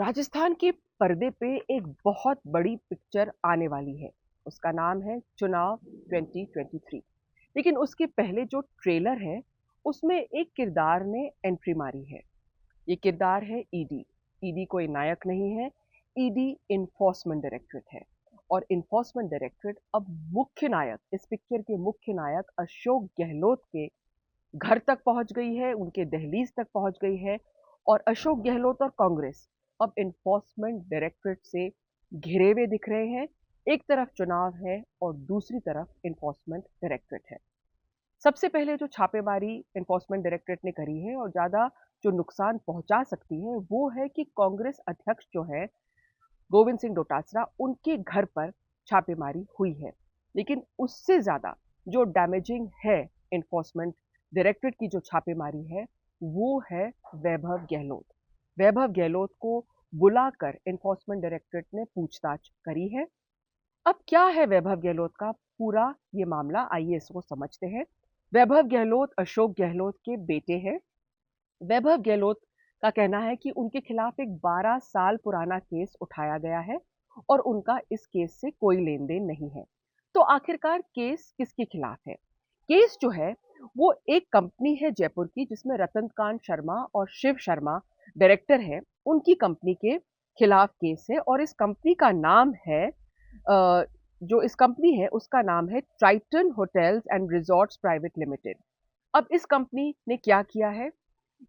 राजस्थान के पर्दे पे एक बहुत बड़ी पिक्चर आने वाली है। उसका नाम है चुनाव 2023। लेकिन उसके पहले जो ट्रेलर है उसमें एक किरदार ने एंट्री मारी है। ये किरदार है ईडी। ईडी कोई नायक नहीं है। ईडी इन्फोर्समेंट डायरेक्टरेट है। और इन्फोर्समेंट डायरेक्टरेट अब मुख्य नायक, इस पिक्चर के मुख्य नायक अशोक गहलोत के घर तक पहुंच गई है, उनके दहलीज तक पहुंच गई है। और अशोक गहलोत और कांग्रेस अब इन्फोर्समेंट डायरेक्टरेट से घिरे हुए दिख रहे हैं। एक तरफ चुनाव है और दूसरी तरफ इन्फोर्समेंट डायरेक्टरेट है। सबसे पहले जो छापेमारी इन्फोर्समेंट डायरेक्टरेट ने करी है और ज्यादा जो नुकसान पहुंचा सकती है वो है कि कांग्रेस अध्यक्ष जो है गोविंद सिंह डोटासरा, उनके घर पर छापेमारी हुई है। लेकिन उससे ज्यादा जो डैमेजिंग है इन्फोर्समेंट डायरेक्टरेट की जो छापेमारी है वो है वैभव गहलोत। वैभव गहलोत को बुलाकर इन्फोर्समेंट डायरेक्टरेट ने पूछताछ करी है। अब क्या है वैभव गहलोत का पूरा ये मामला, आइए इसको समझते हैं। वैभव गहलोत अशोक गहलोत के बेटे हैं। वैभव गहलोत का कहना है कि उनके खिलाफ एक 12 साल पुराना केस उठाया गया है और उनका इस केस से कोई लेन देन नहीं है। तो आखिरकार केस किसके खिलाफ है? केस जो है वो एक कंपनी है जयपुर की जिसमें रतनकांत शर्मा और शिव शर्मा डायरेक्टर है, उनकी कंपनी के खिलाफ केस है। और इस कंपनी का नाम है जो इस कंपनी है उसका नाम है Triton hotels and resorts private limited. अब इस कंपनी ने क्या किया है?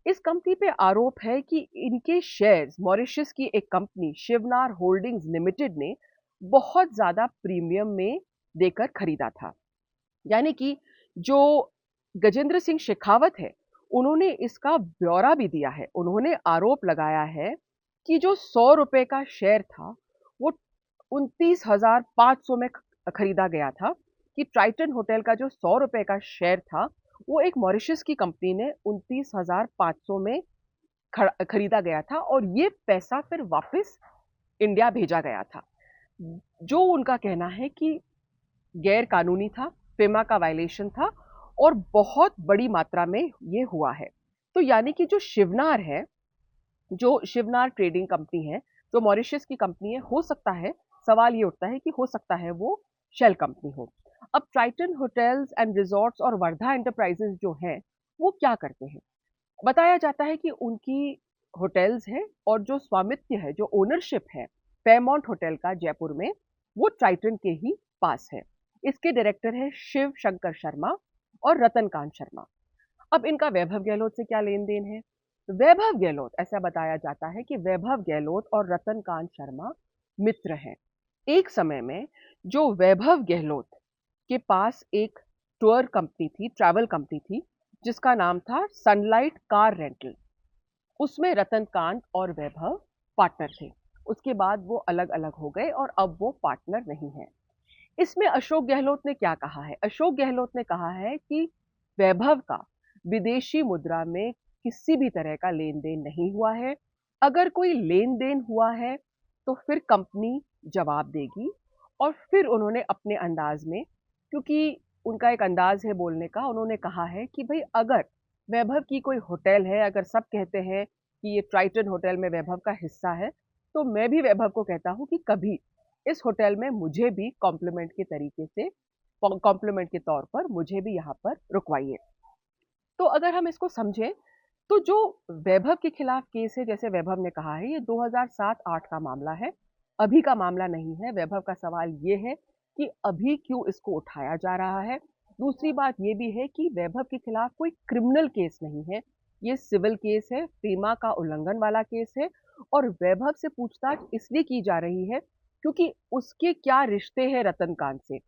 इस कंपनी पे आरोप है कि इनके शेयर्स मॉरिशस की एक कंपनी शिवनार होल्डिंग्स लिमिटेड ने बहुत ज्यादा प्रीमियम में देकर खरीदा था। यानी कि जो गजेंद्र सिंह शेखावत है उन्होंने इसका ब्यौरा भी दिया है। उन्होंने आरोप लगाया है कि जो 100 रुपए का शेयर था वो 29,500 में खरीदा गया था। कि ट्राइटन होटल का जो 100 रुपए का शेयर था वो एक मॉरिशस की कंपनी ने 29,500 में खरीदा गया था और ये पैसा फिर वापस इंडिया भेजा गया था। जो उनका कहना है कि गैर कानूनी था, फेमा का वायलेशन था और बहुत बड़ी मात्रा में ये हुआ है। तो यानी कि जो शिवनार है, जो शिवनार ट्रेडिंग कंपनी है, जो मॉरिशस की कंपनी है, हो सकता है, सवाल ये उठता है कि हो सकता है वो शेल कंपनी हो। अब ट्राइटन होटल्स एंड रिजॉर्ट्स और वर्धा एंटरप्राइजेस जो हैं वो क्या करते हैं? बताया जाता है कि उनकी होटल्स हैं और जो स्वामित्व है, जो ओनरशिप है फेयरमाउंट होटल का जयपुर में, वो ट्राइटन के ही पास है। इसके डायरेक्टर है शिव शंकर शर्मा और रतनकांत शर्मा। अब इनका वैभव गहलोत से क्या लेन देन है? वैभव गहलोत, ऐसा बताया जाता है कि वैभव गहलोत और रतनकांत शर्मा मित्र हैं। एक समय में जो वैभव गहलोत के पास एक टूर कंपनी थी, ट्रैवल कंपनी थी, जिसका नाम था सनलाइट कार रेंटल, उसमें रतनकांत और वैभव पार्टनर थे। उसके बाद वो अलग अलग हो गए और अब वो पार्टनर नहीं है। इसमें अशोक गहलोत ने क्या कहा है? अशोक गहलोत ने कहा है कि वैभव का विदेशी मुद्रा में किसी भी तरह का लेन देन नहीं हुआ है। अगर कोई लेन देन हुआ है तो फिर कंपनी जवाब देगी। और फिर उन्होंने अपने अंदाज में, क्योंकि उनका एक अंदाज है बोलने का, उन्होंने कहा है कि भाई अगर वैभव की कोई होटल है, अगर सब कहते हैं कि ये ट्राइटन होटल में वैभव का हिस्सा है, तो मैं भी वैभव को कहता हूं कि कभी इस होटल में मुझे भी कॉम्प्लीमेंट के तरीके से, कॉम्प्लीमेंट के तौर पर मुझे भी यहाँ पर रुकवाइए। तो अगर हम इसको समझें तो जो वैभव के खिलाफ केस है, जैसे वैभव ने कहा है, ये 2007-8 का मामला है, अभी का मामला नहीं है। वैभव का सवाल ये है कि अभी क्यों इसको उठाया जा रहा है। दूसरी बात ये भी है कि वैभव के खिलाफ कोई क्रिमिनल केस नहीं है, ये सिविल केस है, फीमा का उल्लंघन वाला केस है। और वैभव से पूछताछ इसलिए की जा रही है क्योंकि उसके क्या रिश्ते हैं रतनकांत से,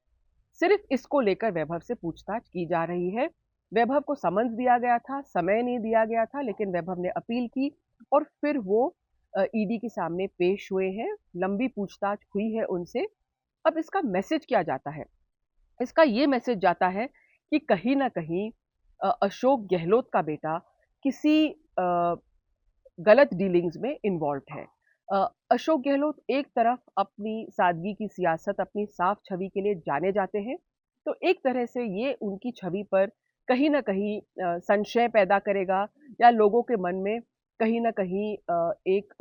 सिर्फ इसको लेकर वैभव से पूछताछ की जा रही है। वैभव को समन्स दिया गया था, समय नहीं दिया गया था, लेकिन वैभव ने अपील की और फिर वो ईडी के सामने पेश हुए हैं। लंबी पूछताछ हुई है उनसे। अब इसका मैसेज क्या जाता है? इसका ये मैसेज जाता है कि कहीं ना कहीं अशोक गहलोत का बेटा किसी गलत डीलिंग्स में इन्वॉल्व है। अशोक गहलोत एक तरफ अपनी सादगी की सियासत, अपनी साफ छवि के लिए जाने जाते हैं, तो एक तरह से ये उनकी छवि पर कहीं ना कहीं संशय पैदा करेगा या लोगों के मन में कहीं ना कहीं एक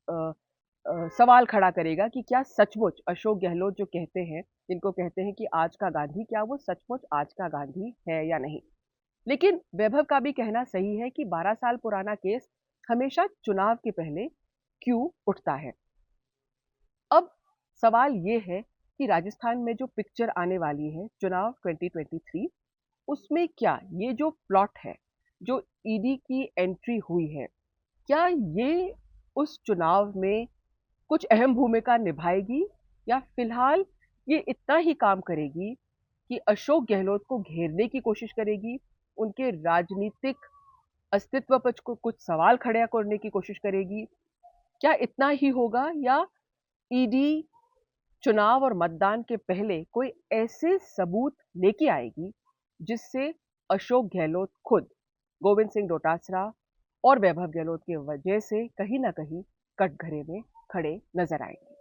सवाल खड़ा करेगा कि क्या सचमुच अशोक गहलोत जो कहते हैं, जिनको कहते हैं कि आज का गांधी, क्या वो सचमुच आज का गांधी है या नहीं। लेकिन वैभव का भी कहना सही है कि 12 साल पुराना केस हमेशा चुनाव के पहले क्यों उठता है। अब सवाल ये है कि राजस्थान में जो पिक्चर आने वाली है चुनाव 2023, उसमें क्या ये जो प्लॉट है, जो ईडी की एंट्री हुई है, क्या ये उस चुनाव में कुछ अहम भूमिका निभाएगी, या फिलहाल ये इतना ही काम करेगी कि अशोक गहलोत को घेरने की कोशिश करेगी, उनके राजनीतिक अस्तित्व पर कुछ सवाल खड़े करने की कोशिश करेगी। क्या इतना ही होगा, या ईडी चुनाव और मतदान के पहले कोई ऐसे सबूत लेके आएगी जिससे अशोक गहलोत खुद गोविंद सिंह डोटासरा और वैभव गहलोत की वजह से कहीं ना कहीं कटघरे में खड़े नजर आएंगे।